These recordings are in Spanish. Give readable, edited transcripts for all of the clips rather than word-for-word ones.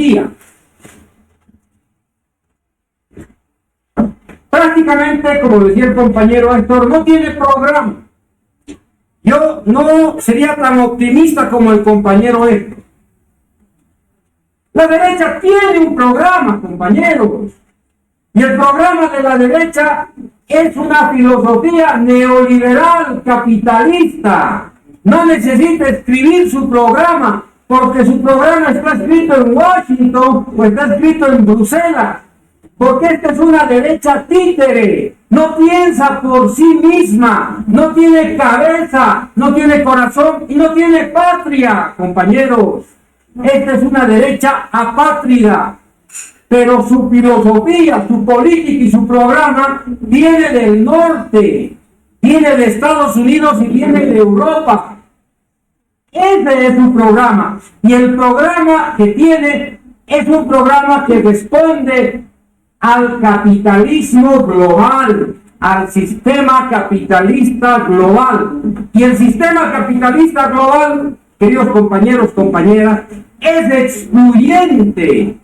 filosofía. Prácticamente, como decía el compañero Héctor, no tiene programa. Yo no sería tan optimista como el compañero Héctor. La derecha tiene un programa, compañeros. Y el programa de la derecha es una filosofía neoliberal capitalista. No necesita escribir su programa, porque su programa está escrito en Washington o está escrito en Bruselas. Porque esta es una derecha títere. No piensa por sí misma, no tiene cabeza, no tiene corazón y no tiene patria, compañeros. Esta es una derecha apátrida. Pero su filosofía, su política y su programa viene del norte, viene de Estados Unidos y viene de Europa. Ese es su programa. Y el programa que tiene es un programa que responde al capitalismo global, al sistema capitalista global. Y el sistema capitalista global, queridos compañeros, compañeras, es excluyente.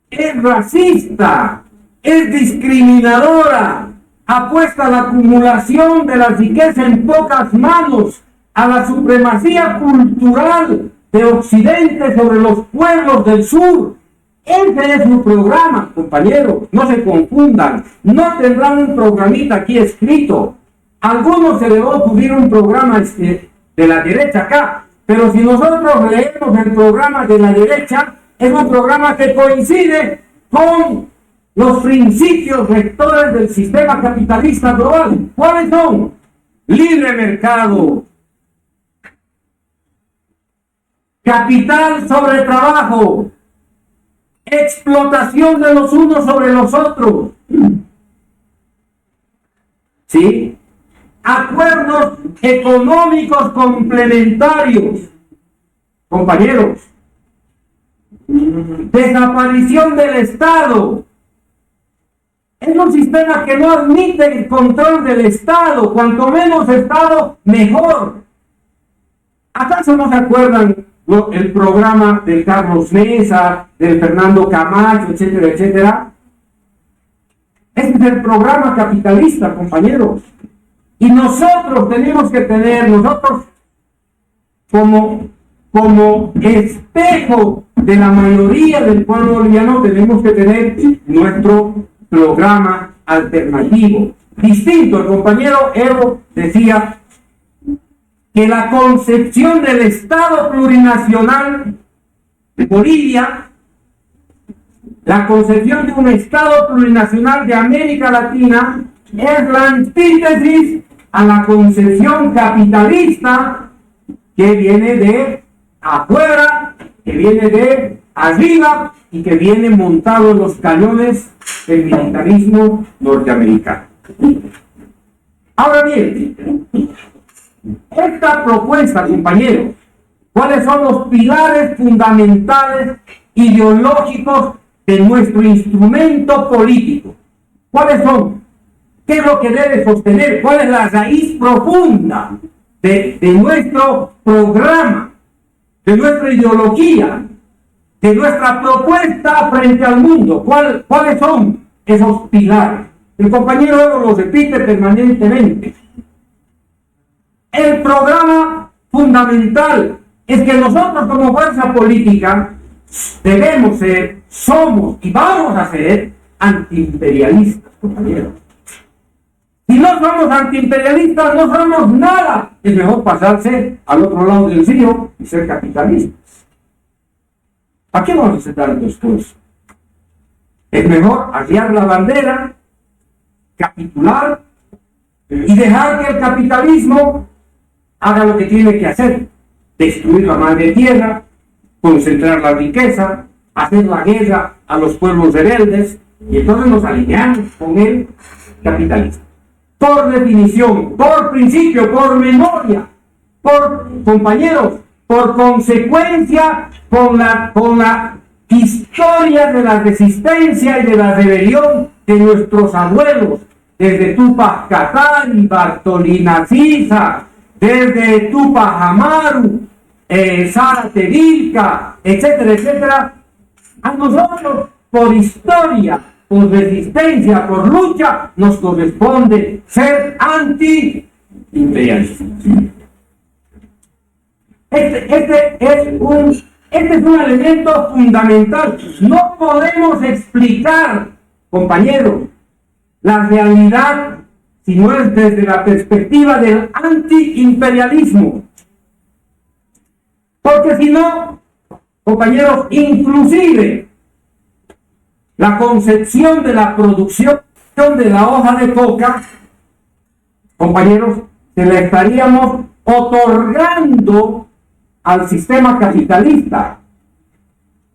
Es racista, es discriminadora, apuesta a la acumulación de la riqueza en pocas manos, a la supremacía cultural de Occidente sobre los pueblos del sur. Ese es su programa, compañeros, no se confundan, no tendrán un programita aquí escrito. A algunos se les va a ocurrir un programa de la derecha acá, pero si nosotros leemos el programa de la derecha, es un programa que coincide con los principios rectores del sistema capitalista global. ¿Cuáles son? Libre mercado, capital sobre trabajo, explotación de los unos sobre los otros, ¿sí? Acuerdos económicos complementarios, compañeros. Desaparición del Estado. Es un sistema que no admite el control del Estado. Cuanto menos Estado, mejor. ¿Acaso no se acuerdan el programa del Carlos Mesa, del Fernando Camacho, etcétera, etcétera? Ese es el programa capitalista, compañeros. Y nosotros tenemos que tener, nosotros como espejo de la mayoría del pueblo boliviano, tenemos que tener nuestro programa alternativo, distinto. El compañero Evo decía que la concepción del Estado plurinacional de Bolivia, la concepción de un Estado plurinacional de América Latina, es la antítesis a la concepción capitalista que viene de afuera, que viene de arriba y que viene montado en los cañones del militarismo norteamericano. Ahora bien, esta propuesta, compañeros, ¿cuáles son los pilares fundamentales ideológicos de nuestro instrumento político? ¿Cuáles son? ¿Qué es lo que debe sostener? ¿Cuál es la raíz profunda de nuestro programa, de nuestra ideología, de nuestra propuesta frente al mundo? ¿Cuáles son esos pilares? El compañero Evo lo repite permanentemente. El programa fundamental es que nosotros como fuerza política debemos ser, somos y vamos a ser antiimperialistas, compañeros. Si no somos antiimperialistas, no somos nada. Es mejor pasarse al otro lado del río y ser capitalistas. ¿Para qué vamos a aceptar estos cosas? Es mejor arriar la bandera, capitular y dejar que el capitalismo haga lo que tiene que hacer: destruir la madre tierra, concentrar la riqueza, hacer la guerra a los pueblos rebeldes, y entonces nos alineamos con el capitalismo. Por definición, por principio, por memoria, por, compañeros, por consecuencia con la historia de la resistencia y de la rebelión de nuestros abuelos, desde Tupac Katari, Bartolina Sisa, desde Tupac Amaru, Zárate Vilca, etcétera, etcétera. A nosotros, por historia, por resistencia, por lucha, nos corresponde ser anti-imperialistas. Este es un elemento fundamental. No podemos explicar, compañeros, la realidad si no es desde la perspectiva del anti-imperialismo. Porque si no, compañeros, inclusive la concepción de la producción de la hoja de coca, compañeros, se la estaríamos otorgando al sistema capitalista.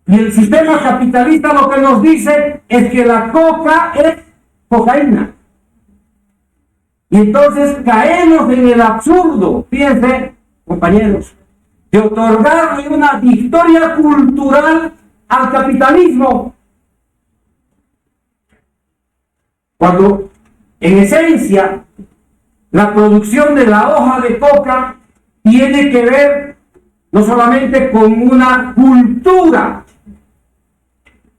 Y el sistema capitalista lo que nos dice es que la coca es cocaína. Y entonces caemos en el absurdo, fíjense, compañeros, de otorgarle una victoria cultural al capitalismo, cuando en esencia la producción de la hoja de coca tiene que ver no solamente con una cultura,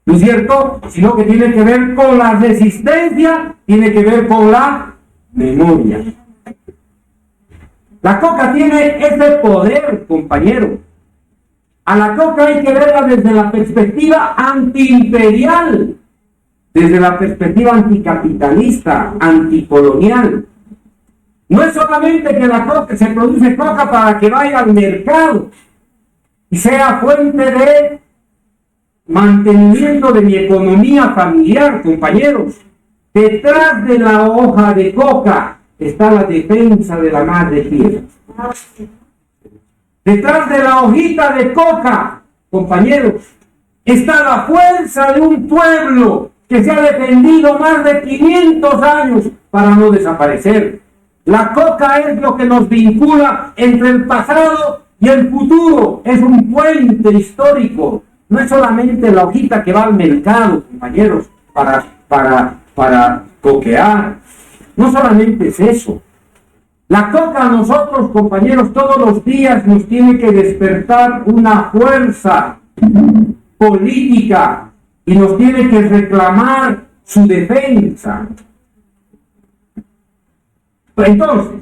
¿no es cierto?, sino que tiene que ver con la resistencia, tiene que ver con la memoria. La coca tiene ese poder, compañero. A la coca hay que verla desde la perspectiva antiimperial, desde la perspectiva anticapitalista, anticolonial. No es solamente que la coca se produce coca para que vaya al mercado y sea fuente de mantenimiento de mi economía familiar, compañeros. Detrás de la hoja de coca está la defensa de la madre tierra. Detrás de la hojita de coca, compañeros, está la fuerza de un pueblo que se ha defendido más de 500 años para no desaparecer. La coca es lo que nos vincula entre el pasado y el futuro. Es un puente histórico. No es solamente la hojita que va al mercado, compañeros, para coquear. No solamente es eso. La coca a nosotros, compañeros, todos los días nos tiene que despertar una fuerza política y nos tiene que reclamar su defensa. Entonces,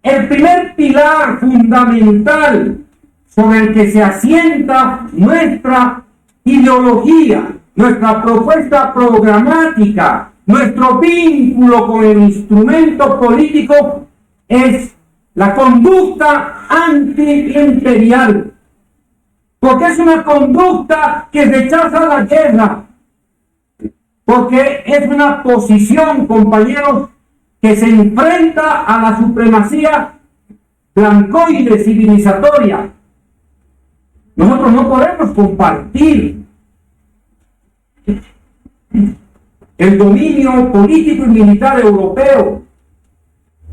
el primer pilar fundamental sobre el que se asienta nuestra ideología, nuestra propuesta programática, nuestro vínculo con el instrumento político es la conducta antiimperial. Porque es una conducta que rechaza la guerra. Porque es una posición, compañeros, que se enfrenta a la supremacía blancoide civilizatoria. Nosotros no podemos compartir el dominio político y militar europeo,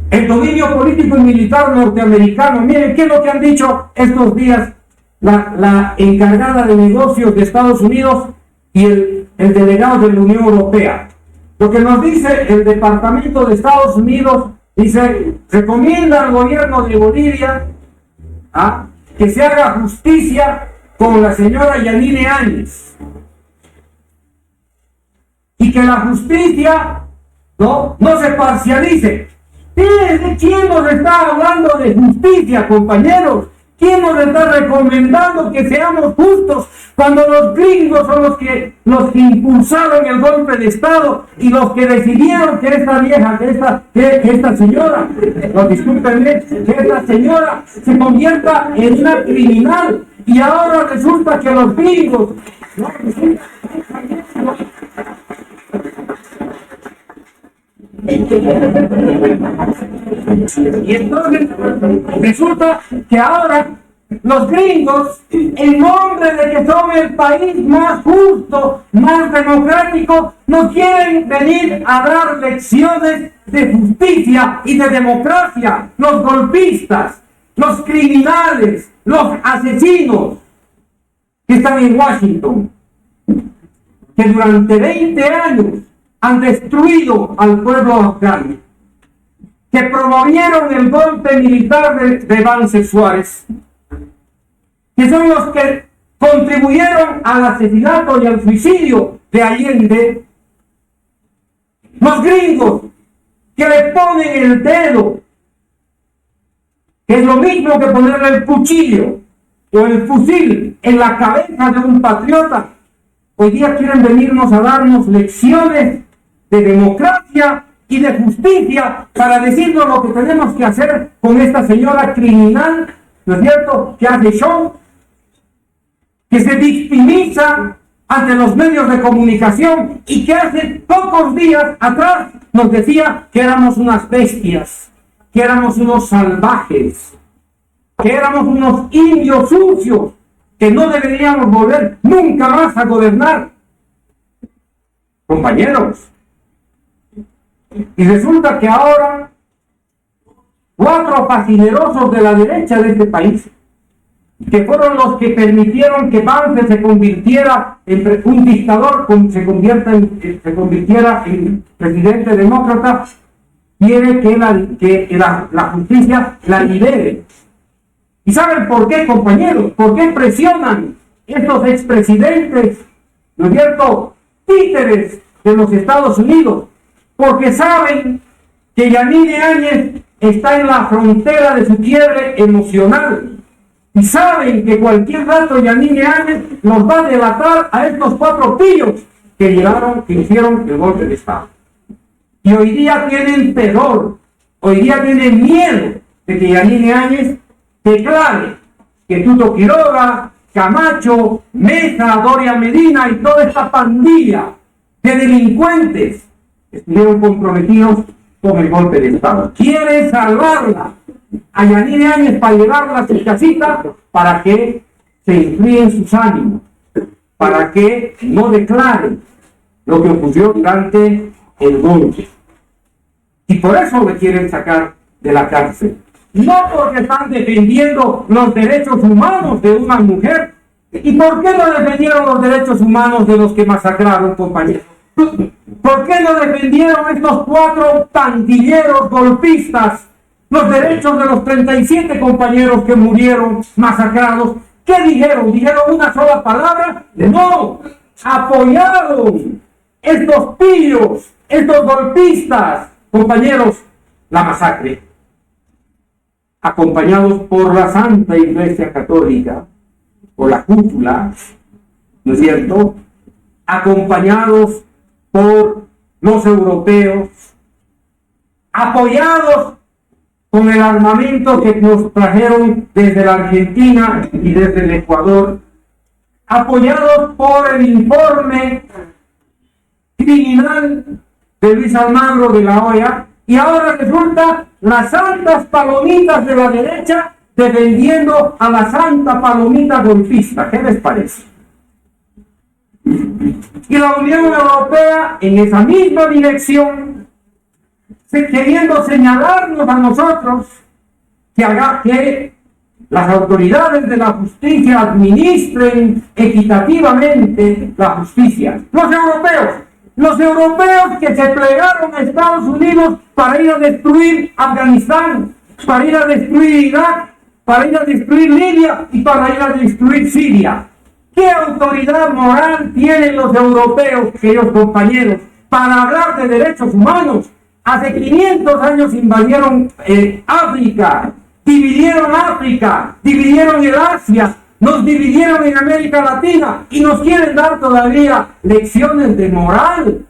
el dominio político y militar norteamericano. Miren, ¿qué es lo que han dicho estos días la encargada de negocios de Estados Unidos y el delegado de la Unión Europea? Lo que nos dice el Departamento de Estados Unidos, dice, recomienda al gobierno de Bolivia que se haga justicia con la señora Yanine Áñez. Y que la justicia no se parcialice. ¿Quién nos está hablando de justicia, compañeros? ¿Quién nos está recomendando que seamos justos cuando los gringos son los que impulsaron el golpe de Estado y los que decidieron que esta vieja, que esta señora, no, discúlpenme, que esta señora se convierta en una criminal? Y ahora resulta que los gringos, ¿no? Y entonces resulta que ahora los gringos, en nombre de que son el país más justo, más democrático, no quieren venir a dar lecciones de justicia y de democracia. Los golpistas, los criminales, los asesinos que están en Washington, que durante 20 años han destruido al pueblo afgano, que promovieron el golpe militar de Vance Suárez, que son los que contribuyeron al asesinato y al suicidio de Allende. Los gringos que le ponen el dedo, que es lo mismo que ponerle el cuchillo o el fusil en la cabeza de un patriota, hoy día quieren venirnos a darnos lecciones de democracia y de justicia para decirnos lo que tenemos que hacer con esta señora criminal, ¿no es cierto?, que hace show, que se victimiza ante los medios de comunicación y que hace pocos días atrás nos decía que éramos unas bestias, que éramos unos salvajes, que éramos unos indios sucios, que no deberíamos volver nunca más a gobernar. Compañeros, y resulta que ahora 4 fascinerosos de la derecha de este país, que fueron los que permitieron que Vance se convirtiera en un dictador, se convirtiera en presidente demócrata, quiere que la justicia la libere. ¿Y saben por qué, compañeros? ¿Por qué presionan estos expresidentes, ¿no es cierto?, títeres de los Estados Unidos? Porque saben que Yanine Áñez está en la frontera de su quiebre emocional. Y saben que cualquier rato Yanine Áñez los va a delatar a estos 4 pillos que hicieron el golpe de Estado. Y hoy día tienen terror, hoy día tienen miedo de que Yanine Áñez declare que Tuto Quiroga, Camacho, Mesa, Doria Medina y toda esta pandilla de delincuentes estuvieron comprometidos con el golpe de Estado. Quieren salvarla a Yanine Áñez para llevarla a su casita para que se enfríen sus ánimos, para que no declaren lo que ocurrió durante el golpe. Y por eso le quieren sacar de la cárcel. No porque están defendiendo los derechos humanos de una mujer. ¿Y por qué no defendieron los derechos humanos de los que masacraron, compañeros? ¿Por qué no defendieron estos 4 pandilleros golpistas los derechos de los 37 compañeros que murieron masacrados? ¿Qué dijeron? ¿Dijeron una sola palabra? No, apoyaron estos pillos, estos golpistas, compañeros, la masacre, acompañados por la Santa Iglesia Católica, por la cúpula, ¿no es cierto?, acompañados por los europeos, apoyados con el armamento que nos trajeron desde la Argentina y desde el Ecuador, apoyados por el informe criminal de Luis Almagro de la OEA, y ahora resulta las santas palomitas de la derecha defendiendo a la santa palomita golpista. ¿Qué les parece? Y la Unión Europea en esa misma dirección, queriendo señalarnos a nosotros que las autoridades de la justicia administren equitativamente la justicia. Los europeos que se plegaron a Estados Unidos para ir a destruir Afganistán, para ir a destruir Irak, para ir a destruir Libia y para ir a destruir Siria. ¿Qué autoridad moral tienen los europeos, queridos compañeros, para hablar de derechos humanos? Hace 500 años invadieron África, dividieron el Asia, nos dividieron en América Latina y nos quieren dar todavía lecciones de moral,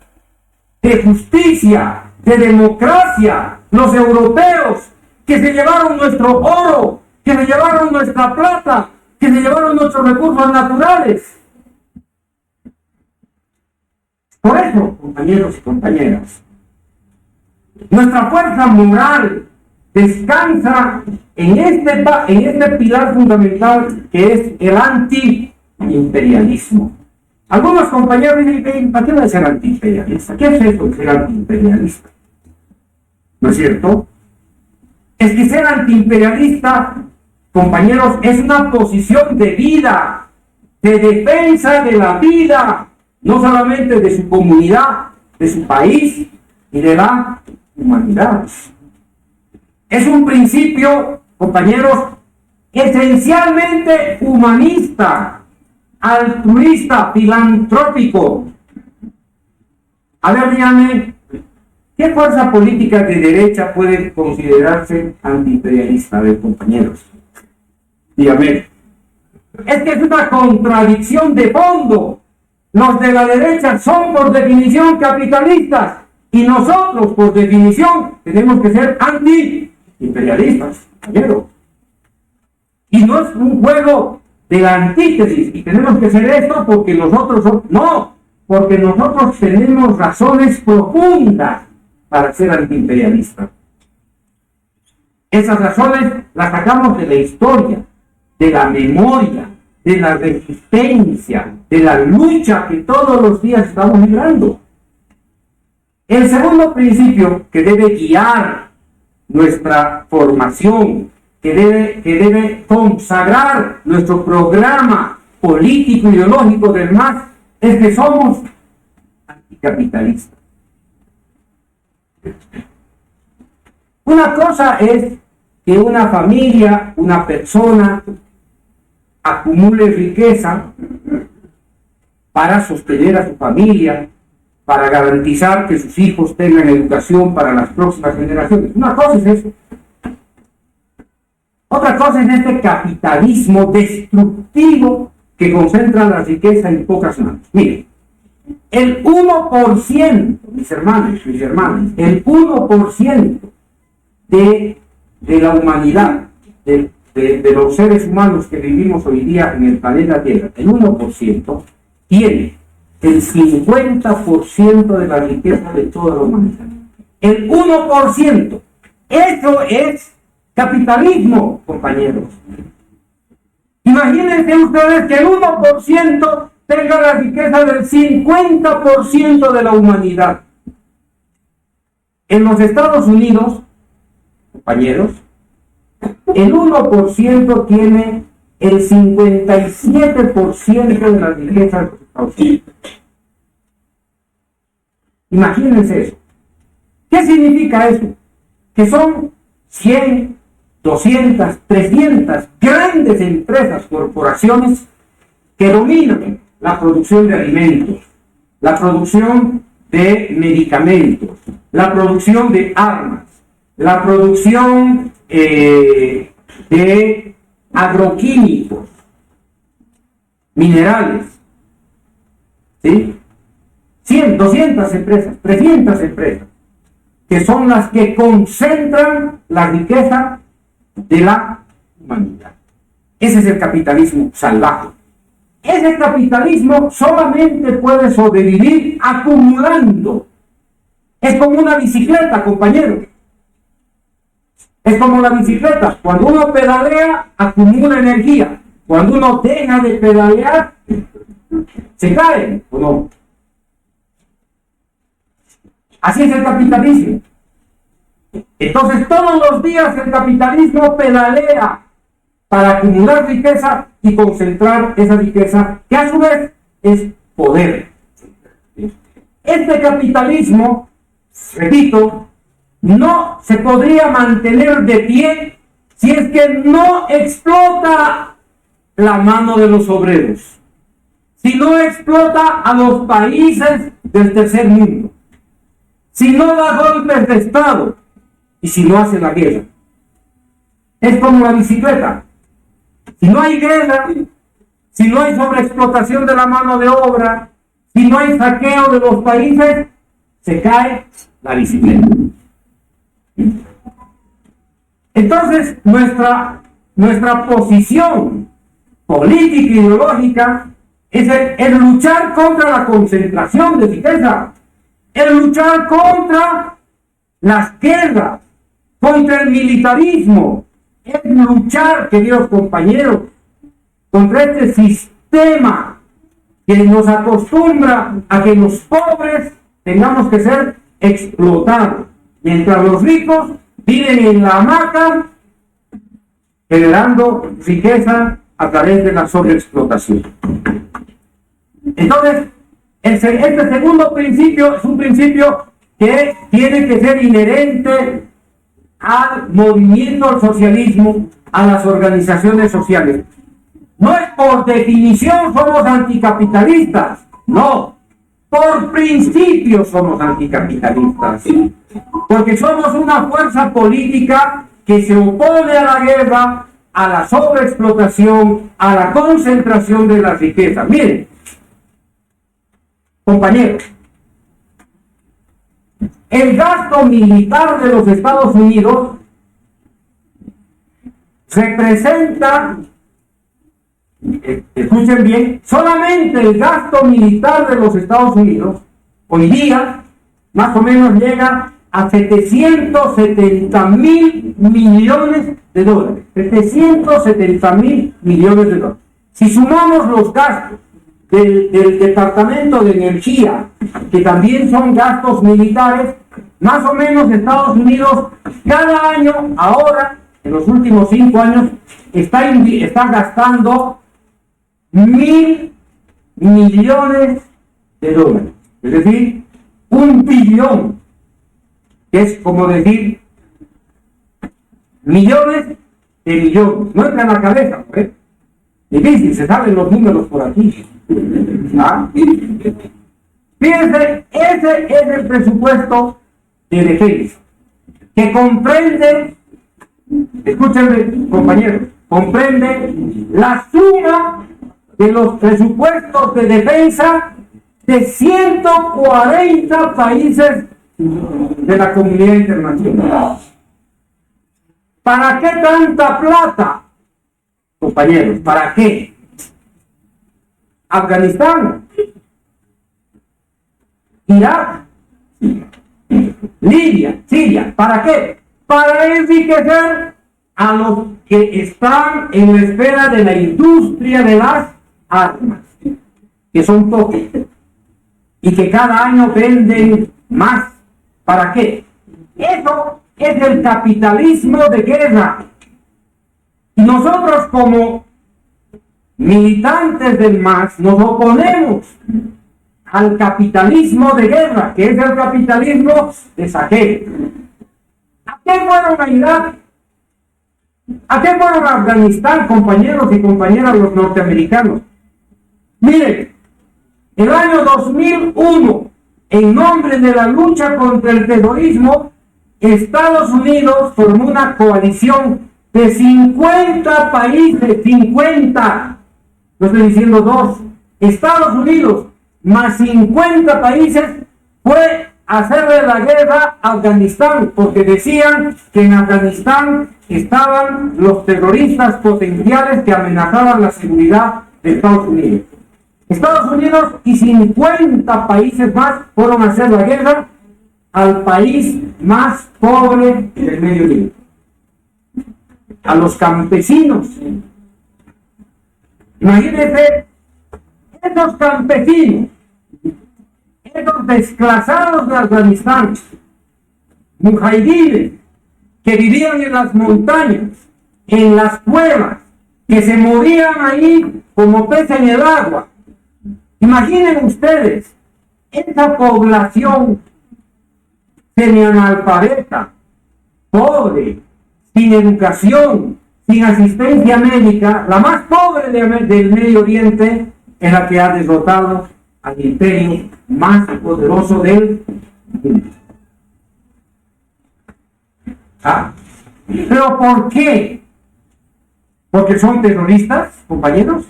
de justicia, de democracia. Los europeos que se llevaron nuestro oro, que se llevaron nuestra plata, que se llevaron nuestros recursos naturales. Por eso, compañeros y compañeras, nuestra fuerza moral descansa en este pilar fundamental que es el antiimperialismo. Algunos compañeros dicen, ¿para qué no es ser antiimperialista? ¿Qué es eso de ser antiimperialista? ¿No es cierto? Es que ser antiimperialista, compañeros, es una posición de vida, de defensa de la vida, no solamente de su comunidad, de su país y de la humanidad. Es un principio, compañeros, esencialmente humanista, altruista, filantrópico. A ver, díganme, ¿qué fuerza política de derecha puede considerarse antiimperialista, de compañeros? Dígame. Es que es una contradicción de fondo. Los de la derecha son por definición capitalistas y nosotros por definición tenemos que ser antiimperialistas, compañeros. Y no es un juego de la antítesis y tenemos que ser esto porque nosotros no, porque nosotros tenemos razones profundas para ser antiimperialistas. Esas razones las sacamos de la historia, de la memoria, de la resistencia, de la lucha que todos los días estamos librando. El segundo principio que debe guiar nuestra formación, que debe consagrar nuestro programa político ideológico del MAS, es que somos anticapitalistas. Una cosa es que una familia, una persona, acumule riqueza para sostener a su familia, para garantizar que sus hijos tengan educación para las próximas generaciones. Una cosa es eso. Otra cosa es este capitalismo destructivo que concentra la riqueza en pocas manos. Miren, el 1%, mis hermanos, el 1% de la humanidad, de los seres humanos que vivimos hoy día en el planeta Tierra, el 1% tiene el 50% de la riqueza de toda la humanidad. El 1%. Eso es capitalismo, compañeros. Imagínense ustedes que el 1% tenga la riqueza del 50% de la humanidad. En los Estados Unidos, compañeros, el 1% tiene el 57% de la riqueza de los Estados Unidos. Imagínense eso. ¿Qué significa eso? Que son 100, 200, 300 grandes empresas, corporaciones que dominan la producción de alimentos, la producción de medicamentos, la producción de armas, la producción de agroquímicos, minerales, ¿sí? 100, 200 empresas, 300 empresas, que son las que concentran la riqueza de la humanidad. Ese es el capitalismo salvaje. Ese capitalismo solamente puede sobrevivir acumulando. Es como una bicicleta, compañeros. Es como la bicicleta. Cuando uno pedalea, acumula energía. Cuando uno deja de pedalear, se cae, ¿o no? Así es el capitalismo. Entonces, todos los días el capitalismo pedalea para acumular riqueza y concentrar esa riqueza, que a su vez es poder. Este capitalismo, repito, no se podría mantener de pie si es que no explota la mano de los obreros, si no explota a los países del tercer mundo, si no da golpes de Estado y si no hace la guerra. Es como la bicicleta. Si no hay guerra, si no hay sobreexplotación de la mano de obra, si no hay saqueo de los países, se cae la bicicleta. Entonces, nuestra posición política e ideológica es el luchar contra la concentración de riqueza, el luchar contra las guerras, contra el militarismo, es luchar, queridos compañeros, contra este sistema que nos acostumbra a que los pobres tengamos que ser explotados, mientras los ricos viven en la hamaca generando riqueza a través de la sobreexplotación. Entonces, este segundo principio es un principio que tiene que ser inherente al movimiento al socialismo, a las organizaciones sociales. No es por definición somos anticapitalistas, no. Por principio somos anticapitalistas, porque somos una fuerza política que se opone a la guerra, a la sobreexplotación, a la concentración de la riqueza. Miren, compañeros, el gasto militar de los Estados Unidos representa, escuchen bien, solamente el gasto militar de los Estados Unidos hoy día más o menos llega a 770,000 millones de dólares. 770,000 millones de dólares. Si sumamos los gastos del Departamento de Energía, que también son gastos militares, más o menos Estados Unidos cada año, ahora, en los últimos 5 años, está gastando 1,000 millones de dólares. Es decir, 1 billón, que es como decir millones de millones. No entra en la cabeza, ¿eh? Difícil, se saben los números por aquí. ¿Ah? Fíjense, ese es el presupuesto de defensa, que comprende, escúchenme compañeros, comprende la suma de los presupuestos de defensa de 140 países de la comunidad internacional. ¿Para qué tanta plata, compañeros? ¿Para qué? Afganistán, Irak, Libia, Siria. ¿Para qué? Para enriquecer a los que están en la esfera de la industria de las armas, que son pocos y que cada año venden más. ¿Para qué? Eso es el capitalismo de guerra. Y nosotros como militantes del MAS nos oponemos al capitalismo de guerra, que es el capitalismo de saqueo. ¿A qué fueron a Irak? ¿A qué fueron a Afganistán, compañeros y compañeras, los norteamericanos? Miren, el año 2001, en nombre de la lucha contra el terrorismo, Estados Unidos formó una coalición de 50 países, 50, no estoy diciendo 2, Estados Unidos más 50 países fue a hacerle la guerra a Afganistán, porque decían que en Afganistán estaban los terroristas potenciales que amenazaban la seguridad de Estados Unidos. Estados Unidos y 50 países más fueron a hacer la guerra al país más pobre del Medio Oriente, a los campesinos. Imagínense, esos campesinos, esos desplazados de Afganistán, mujahidines, que vivían en las montañas, en las cuevas, que se morían ahí como peces en el agua. Imaginen ustedes, esa población semianalfabeta, pobre, sin educación, sin asistencia médica, la más pobre del Medio Oriente, es la que ha derrotado al imperio más poderoso del mundo. ¿Ah? ¿Pero por qué? ¿Porque son terroristas, compañeros?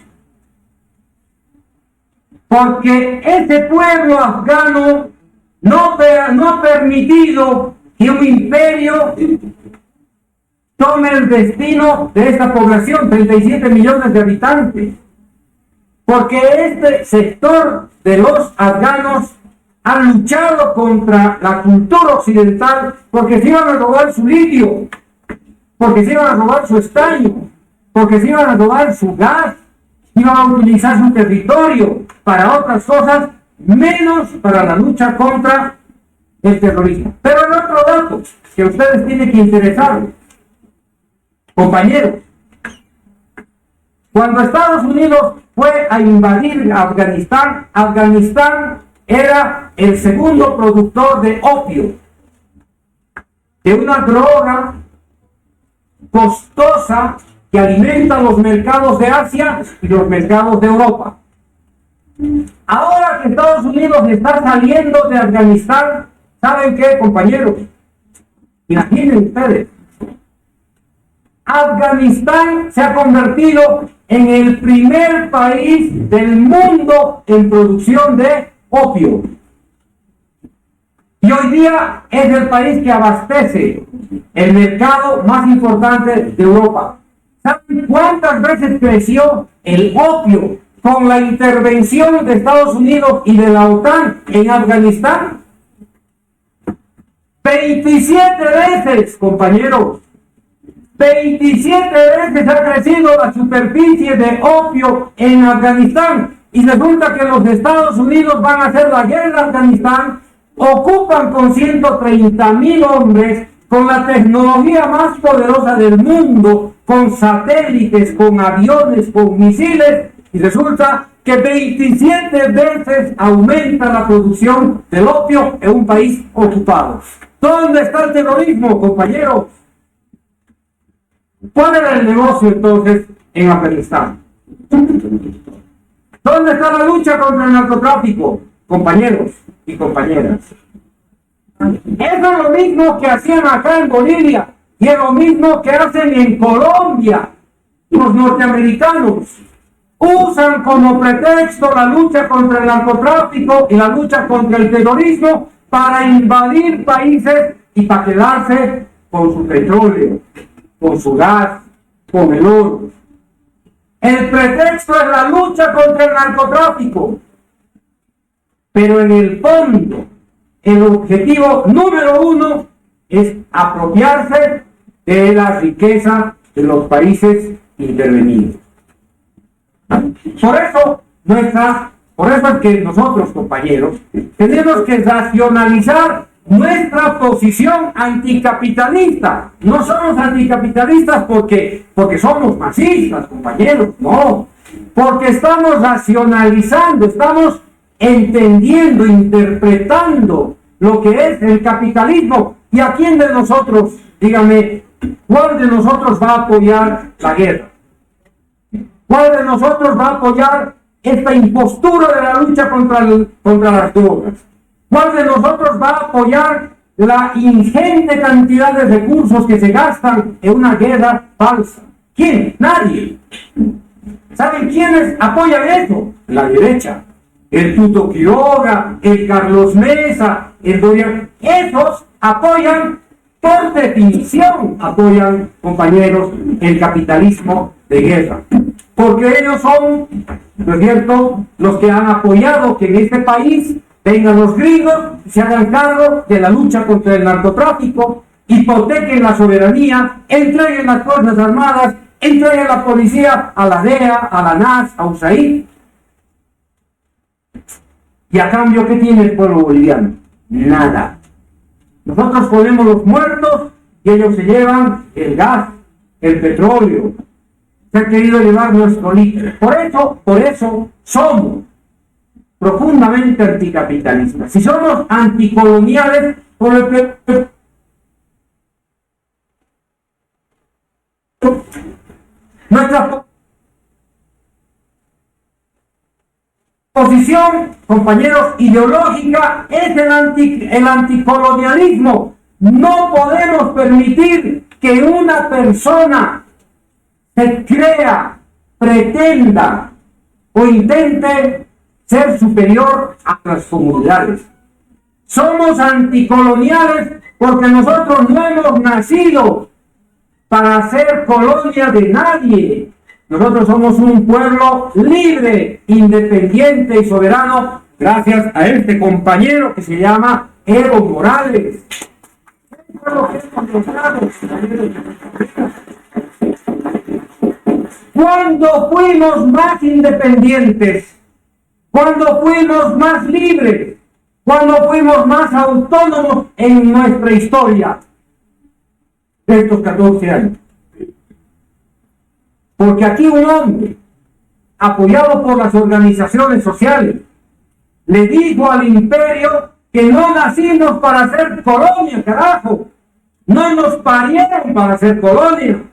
Porque ese pueblo afgano no ha permitido que un imperio tome el destino de esta población, 37 millones de habitantes. Porque este sector de los afganos ha luchado contra la cultura occidental, porque se iban a robar su litio, porque se iban a robar su estaño, porque se iban a robar su gas, iban a utilizar su territorio para otras cosas, menos para la lucha contra el terrorismo. Pero el otro dato que a ustedes tienen que interesarles, compañeros, cuando Estados Unidos fue a invadir Afganistán, Afganistán era el segundo productor de opio, de una droga costosa que alimenta los mercados de Asia y los mercados de Europa. Ahora que Estados Unidos está saliendo de Afganistán, ¿saben qué, compañeros? Imaginen ustedes, Afganistán se ha convertido en el primer país del mundo en producción de opio. Y hoy día es el país que abastece el mercado más importante de Europa. ¿Saben cuántas veces creció el opio con la intervención de Estados Unidos y de la OTAN en Afganistán? 27 veces, compañeros. 27 veces ha crecido la superficie de opio en Afganistán. Y resulta que los Estados Unidos van a hacer la guerra en Afganistán, ocupan con 130,000 hombres, con la tecnología más poderosa del mundo, con satélites, con aviones, con misiles, y resulta que 27 veces aumenta la producción del opio en un país ocupado. ¿Dónde está el terrorismo, compañeros? ¿Cuál era el negocio entonces en Afganistán? ¿Dónde está la lucha contra el narcotráfico, compañeros y compañeras? Eso es lo mismo que hacían acá en Bolivia y es lo mismo que hacen en Colombia. Los norteamericanos usan como pretexto la lucha contra el narcotráfico y la lucha contra el terrorismo para invadir países y para quedarse con su petróleo, con su gas, con el oro. El pretexto es la lucha contra el narcotráfico, pero en el fondo, el objetivo número uno es apropiarse de la riqueza de los países intervenidos. Por eso es que nosotros, compañeros, tenemos que racionalizar nuestra posición anticapitalista. No somos anticapitalistas porque somos marxistas, compañeros, no. Porque estamos racionalizando, estamos entendiendo, interpretando lo que es el capitalismo. ¿Y a quién de nosotros, dígame, cuál de nosotros va a apoyar la guerra? ¿Cuál de nosotros va a apoyar esta impostura de la lucha contra las drogas? ¿Cuál de nosotros va a apoyar la ingente cantidad de recursos que se gastan en una guerra falsa? ¿Quién? Nadie. ¿Saben quiénes apoyan eso? La derecha. El Tuto Quiroga, el Carlos Mesa, el Dorian. Esos apoyan, por definición, apoyan, compañeros, el capitalismo de guerra. Porque ellos son, ¿no es cierto?, los que han apoyado que en este país vengan los gringos, se hagan cargo de la lucha contra el narcotráfico, hipotequen la soberanía, entreguen las Fuerzas Armadas, entreguen la policía a la DEA, a la NAS, a USAID. Y a cambio, ¿qué tiene el pueblo boliviano? Nada. Nosotros ponemos los muertos y ellos se llevan el gas, el petróleo. Se han querido llevar nuestro líquido. Por eso somos profundamente anticapitalistas. Si somos anticoloniales, por lo que nuestra posición, compañeros, ideológica es el anticolonialismo. No podemos permitir que una persona se crea, pretenda o intente ser superior a las comunidades. Somos anticoloniales porque nosotros no hemos nacido para ser colonia de nadie. Nosotros somos un pueblo libre, independiente y soberano gracias a este compañero que se llama Evo Morales. Cuando fuimos más independientes, cuando fuimos más libres, cuando fuimos más autónomos en nuestra historia de estos 14 años. Porque aquí un hombre, apoyado por las organizaciones sociales, le dijo al imperio que no nacimos para ser colonia, carajo. No nos parieron para ser colonia.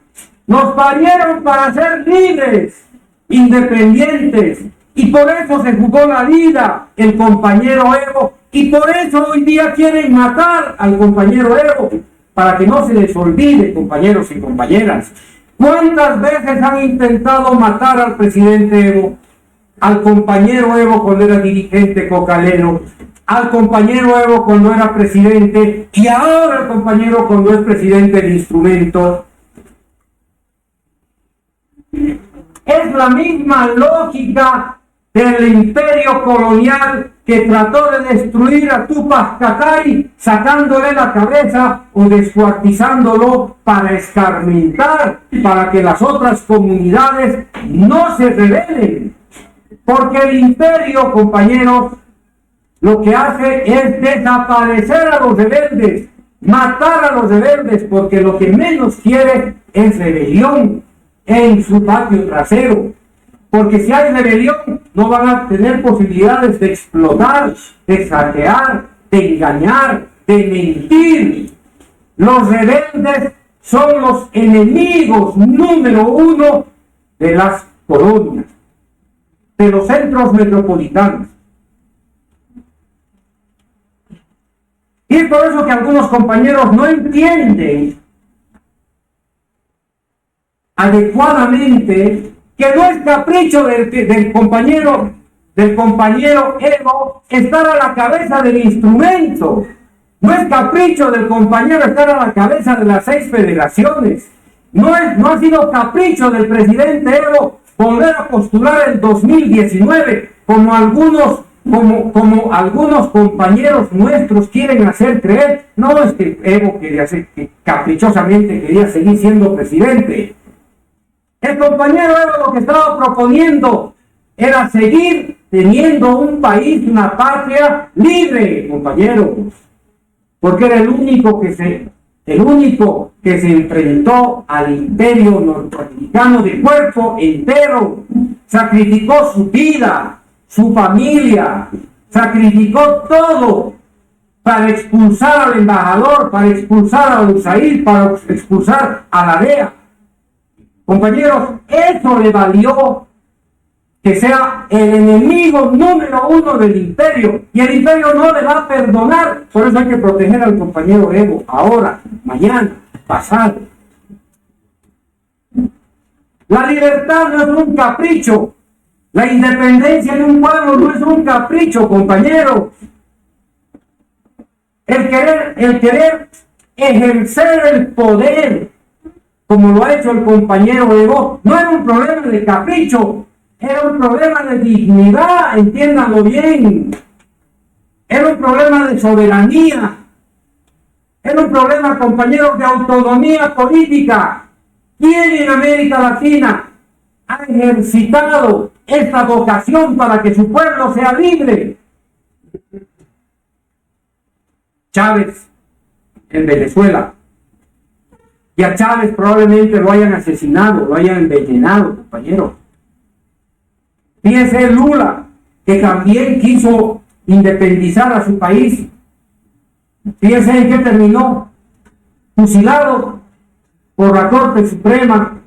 Nos parieron para ser libres, independientes, y por eso se jugó la vida el compañero Evo, y por eso hoy día quieren matar al compañero Evo, para que no se les olvide, compañeros y compañeras. ¿Cuántas veces han intentado matar al presidente Evo, al compañero Evo cuando era dirigente cocalero, al compañero Evo cuando era presidente, y ahora el compañero cuando es presidente del instrumento? Es la misma lógica del imperio colonial que trató de destruir a Tupac Katari sacándole la cabeza o descuartizándolo para escarmentar, para que las otras comunidades no se rebelen. Porque el imperio, compañeros, lo que hace es desaparecer a los rebeldes, matar a los rebeldes, porque lo que menos quiere es rebelión en su patio trasero. Porque si hay rebelión, no van a tener posibilidades de explotar, de saquear, de engañar, de mentir. Los rebeldes son los enemigos número uno de las colonias, de los centros metropolitanos. Y es por eso que algunos compañeros no entienden adecuadamente que no es capricho del compañero Evo estar a la cabeza del instrumento. No es capricho del compañero estar a la cabeza de las 6 federaciones. No ha sido capricho del presidente Evo volver a postular en 2019, como algunos compañeros nuestros quieren hacer creer. No es que Evo caprichosamente quería seguir siendo presidente. El compañero Evo lo que estaba proponiendo era seguir teniendo un país, una patria libre, compañeros, porque era el único que se enfrentó al imperio norteamericano de cuerpo entero, sacrificó su vida, su familia, sacrificó todo para expulsar al embajador, para expulsar a USAID, para expulsar a la DEA. Compañeros, eso le valió que sea el enemigo número uno del imperio, y el imperio no le va a perdonar. Por eso hay que proteger al compañero Evo, ahora, mañana, pasado. La libertad no es un capricho, la independencia de un pueblo no es un capricho, compañeros. El querer ejercer el poder, como lo ha hecho el compañero Evo, no era un problema de capricho, era un problema de dignidad, entiéndanlo bien. Era un problema de soberanía, era un problema, compañeros, de autonomía política. ¿Quién en América Latina ha ejercitado esta vocación para que su pueblo sea libre? Chávez, en Venezuela. Y a Chávez probablemente lo hayan asesinado, lo hayan envenenado, compañero. Fíjense Lula, que también quiso independizar a su país. Fíjense en qué terminó. Fusilado por la Corte Suprema,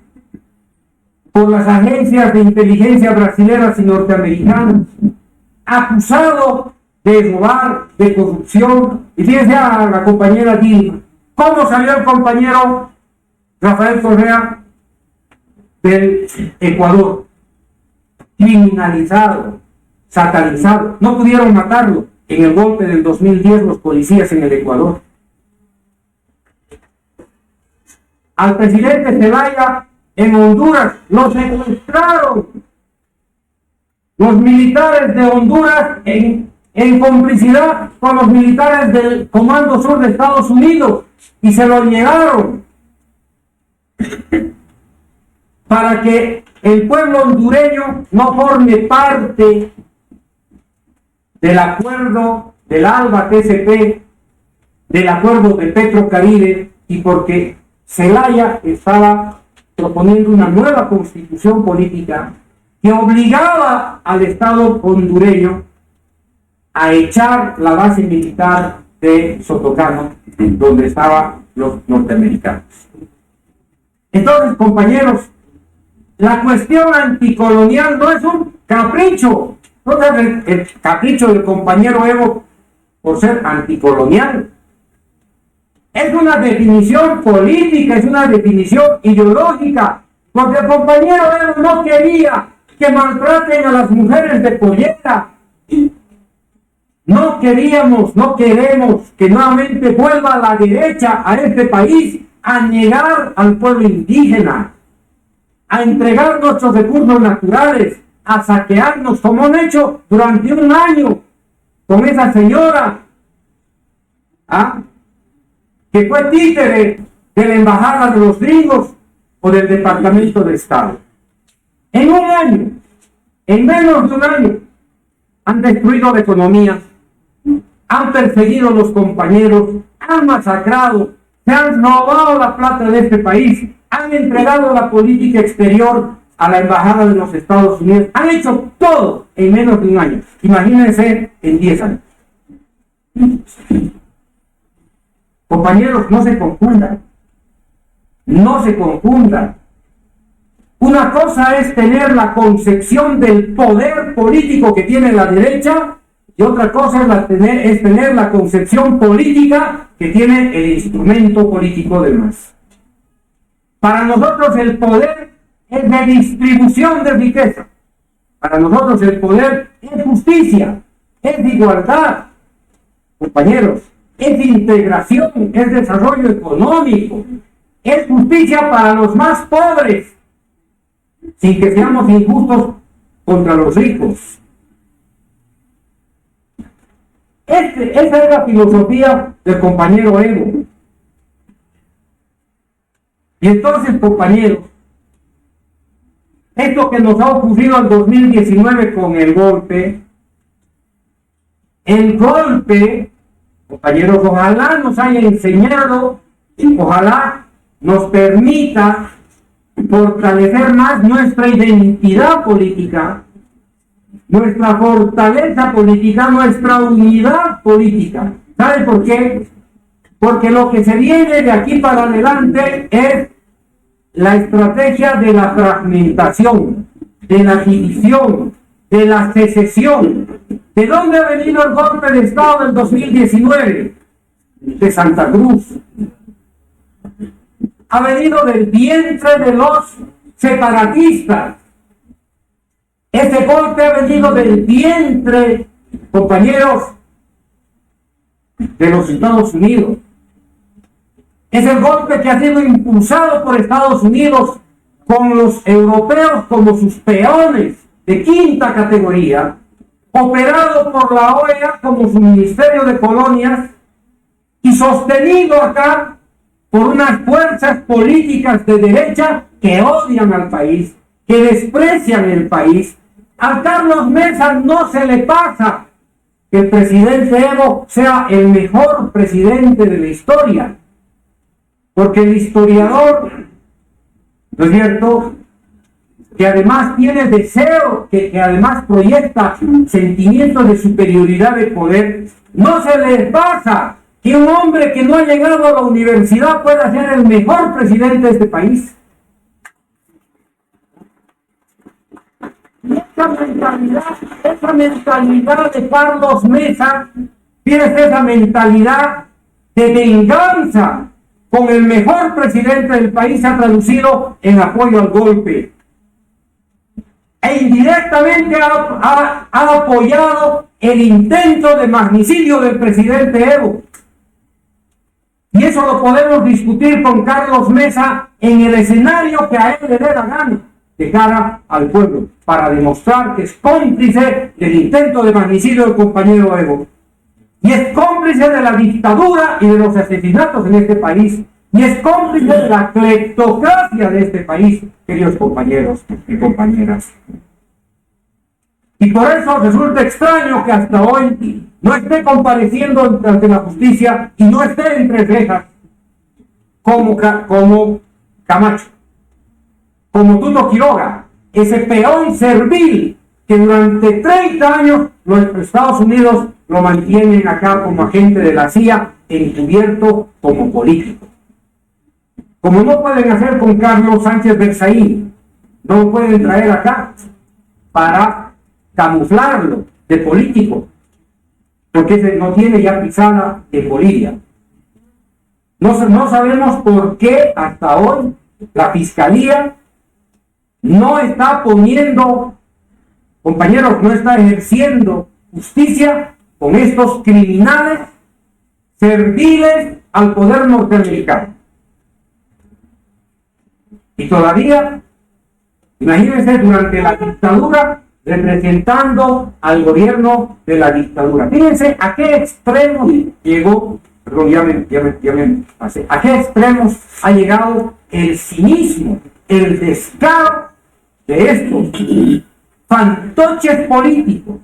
por las agencias de inteligencia brasileñas y norteamericanas, acusado de robar, de corrupción. Y fíjense a la compañera Dilma. ¿Cómo salió el compañero Rafael Correa del Ecuador? Criminalizado, satanizado. No pudieron matarlo en el golpe del 2010 los policías en el Ecuador. Al presidente Zelaya en Honduras lo secuestraron los militares de Honduras en complicidad con los militares del Comando Sur de Estados Unidos, y se lo llevaron para que el pueblo hondureño no forme parte del acuerdo del ALBA-TCP, del acuerdo de Petrocaribe, y porque Zelaya estaba proponiendo una nueva constitución política que obligaba al Estado hondureño a echar la base militar de Sotocano, donde estaban los norteamericanos. Entonces, compañeros, la cuestión anticolonial no es un capricho, no es el capricho del compañero Evo por ser anticolonial. Es una definición política, es una definición ideológica, porque el compañero Evo no quería que maltraten a las mujeres de pollera. No queremos que nuevamente vuelva la derecha a este país a negar al pueblo indígena, a entregar nuestros recursos naturales, a saquearnos, como han hecho durante un año con esa señora, que fue títere de la embajada de los gringos o del Departamento de Estado. En un año, en menos de un año, han destruido la economía, han perseguido a los compañeros, han masacrado, se han robado la plata de este país, han entregado la política exterior a la embajada de los Estados Unidos, han hecho todo en menos de un año. Imagínense en 10 años. Compañeros, no se confundan. No se confundan. Una cosa es tener la concepción del poder político que tiene la derecha y otra cosa es tener la concepción política que tiene el instrumento político de más. Para nosotros el poder es de distribución de riqueza. Para nosotros el poder es justicia, es igualdad. Compañeros, es integración, es desarrollo económico, es justicia para los más pobres, sin que seamos injustos contra los ricos. Esa es la filosofía del compañero Evo. Y entonces, compañeros, esto que nos ha ocurrido en 2019 con el golpe, compañeros, ojalá nos haya enseñado, ojalá nos permita fortalecer más nuestra identidad política, nuestra fortaleza política, nuestra unidad política. ¿Sabe por qué? Porque lo que se viene de aquí para adelante es la estrategia de la fragmentación, de la división, de la secesión. ¿De dónde ha venido el golpe de Estado del 2019? De Santa Cruz. Ha venido del vientre de los separatistas. Ese golpe ha venido del vientre, compañeros, de los Estados Unidos. Es el golpe que ha sido impulsado por Estados Unidos con los europeos como sus peones de quinta categoría, operado por la OEA como su Ministerio de Colonias y sostenido acá por unas fuerzas políticas de derecha que odian al país, que desprecian el país. A Carlos Mesa no se le pasa que el presidente Evo sea el mejor presidente de la historia, porque el historiador, ¿no es cierto?, que además tiene deseo, que además proyecta sentimientos de superioridad de poder, no se le pasa que un hombre que no ha llegado a la universidad pueda ser el mejor presidente de este país. Y esa mentalidad de Carlos Mesa, fíjese, esa mentalidad de venganza con el mejor presidente del país se ha traducido en apoyo al golpe. E indirectamente ha apoyado el intento de magnicidio del presidente Evo. Y eso lo podemos discutir con Carlos Mesa en el escenario que a él le dé la gana, de cara al pueblo, para demostrar que es cómplice del intento de magnicidio del compañero Evo. Y es cómplice de la dictadura y de los asesinatos en este país. Y es cómplice de la cleptocracia de este país, queridos compañeros y compañeras. Y por eso resulta extraño que hasta hoy no esté compareciendo ante la justicia y no esté entre rejas como Camacho, como Tuto Quiroga, ese peón servil que durante 30 años los Estados Unidos lo mantienen acá como agente de la CIA, encubierto como político. como no pueden hacer con Carlos Sánchez Berzaín, no lo pueden traer acá para camuflarlo de político, porque ese no tiene ya pisada de Bolivia. No sabemos por qué hasta hoy la Fiscalía no está poniendo, compañeros, no está ejerciendo justicia con estos criminales serviles al poder norteamericano. Y todavía, imagínense, durante la dictadura, representando al gobierno de la dictadura. Fíjense a qué extremo llegó, perdón, ya me pasé, a qué extremos ha llegado el cinismo, el descaro de estos fantoches políticos